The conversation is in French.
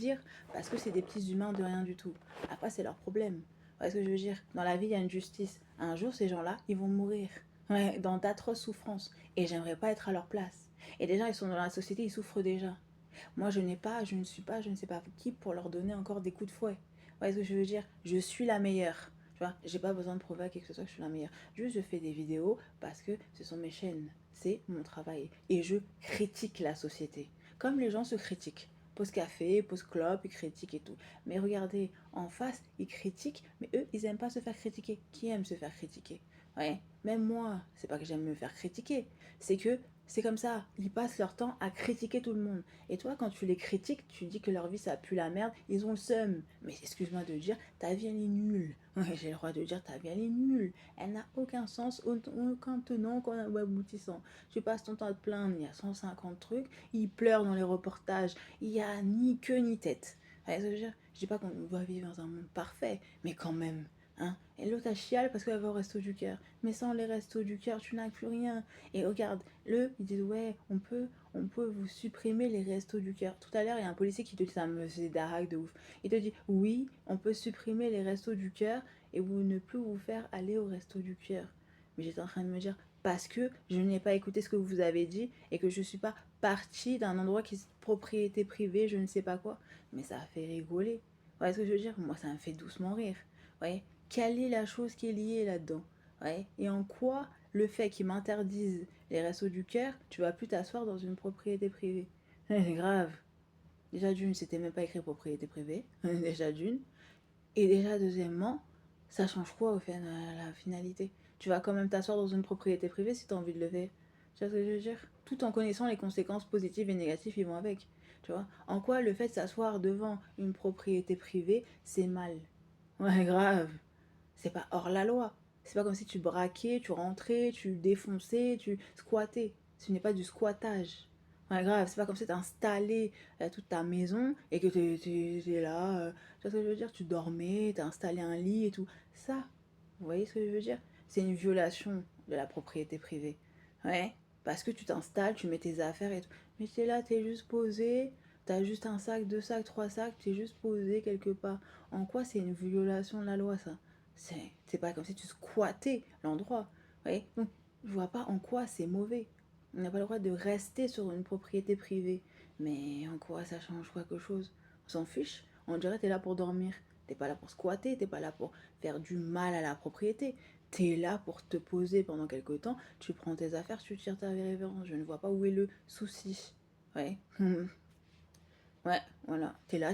dire parce que c'est des petits humains de rien du tout. Après, c'est leur problème. Vous voyez ce que je veux dire? Dans la vie, il y a une justice. Un jour, ces gens-là, ils vont mourir. Ouais, dans d'atroces souffrances. Et j'aimerais pas être à leur place. Et déjà, ils sont dans la société, ils souffrent déjà. Moi, je ne suis pas, je ne sais pas qui pour leur donner encore des coups de fouet. Vous voyez ce que je veux dire? Je suis la meilleure. Tu vois, j'ai pas besoin de prouver à qui que ce soit que je suis la meilleure. Juste, je fais des vidéos parce que ce sont mes chaînes. C'est mon travail. Et je critique la société. Comme les gens se critiquent. Pause café, pause clope, ils critiquent et tout. Mais regardez, en face, ils critiquent, mais eux, ils aiment pas se faire critiquer. Qui aime se faire critiquer? Ouais, même moi, c'est pas que j'aime me faire critiquer. C'est que c'est comme ça. Ils passent leur temps à critiquer tout le monde. Et toi, quand tu les critiques, tu dis que leur vie, ça pue la merde, ils ont le seum. Mais excuse-moi de dire, ta vie, elle est nulle. Ouais, j'ai le droit de dire, ta vie, elle est nulle. Elle n'a aucun sens, aucun tenant, aucun aboutissant. Tu passes ton temps à te plaindre, il y a 150 trucs, ils pleurent dans les reportages, il n'y a ni queue ni tête. Ouais, ce que je veux dire, je dis pas qu'on doit vivre dans un monde parfait, mais quand même. Hein. Et l'autre, elle chiale parce qu'elle va au resto du cœur. Mais sans les restos du cœur, tu n'as plus rien. Et regarde, ils disent, ouais, on peut vous supprimer les restos du cœur. Tout à l'heure, il y a un policier qui te dit ça, me faisait d'arac de ouf. Il te dit, oui, on peut supprimer les restos du cœur et vous ne plus vous faire aller au resto du cœur. Mais j'étais en train de me dire, parce que je n'ai pas écouté ce que vous avez dit et que je ne suis pas partie d'un endroit qui est propriété privée, je ne sais pas quoi. Mais ça a fait rigoler. Vous voyez ce que je veux dire? Moi, ça me fait doucement rire. Vous voyez? Quelle est la chose qui est liée là-dedans? Ouais. Et en quoi le fait qu'ils m'interdisent les restos du cœur, tu vas plus t'asseoir dans une propriété privée? C'est grave. Déjà d'une, c'était même pas écrit propriété privée. Déjà d'une. Et déjà deuxièmement, ça change quoi au fait à la finalité? Tu vas quand même t'asseoir dans une propriété privée si tu as envie de le faire. Tu vois ce que je veux dire? Tout en connaissant les conséquences positives et négatives qui vont avec. Tu vois? En quoi le fait de s'asseoir devant une propriété privée, c'est mal? Ouais, grave. C'est pas hors la loi. C'est pas comme si tu braquais, tu rentrais, tu défonçais, tu squattais. Ce n'est pas du squattage. Ouais, grave, c'est pas comme si tu installé toute ta maison et que tu là. Tu vois ce que je veux dire? Tu dormais, tu as installé un lit et tout. Ça, vous voyez ce que je veux dire? C'est une violation de la propriété privée. Ouais, parce que tu t'installes, tu mets tes affaires et tout. Mais t'es là, t'es juste posé, t'as juste un sac, deux sacs, trois sacs, t'es juste posé quelque part. En quoi c'est une violation de la loi, ça? C'est pas comme si tu squattais l'endroit. Vous voyez? Donc, je vois pas en quoi c'est mauvais. On n'a pas le droit de rester sur une propriété privée. Mais en quoi ça change quelque chose? On s'en fiche. On dirait que t'es là pour dormir. T'es pas là pour squatter, t'es pas là pour faire du mal à la propriété. T'es là pour te poser pendant quelque temps, tu prends tes affaires, tu tires ta révérence. Je ne vois pas où est le souci. Ouais. Ouais, voilà. T'es là,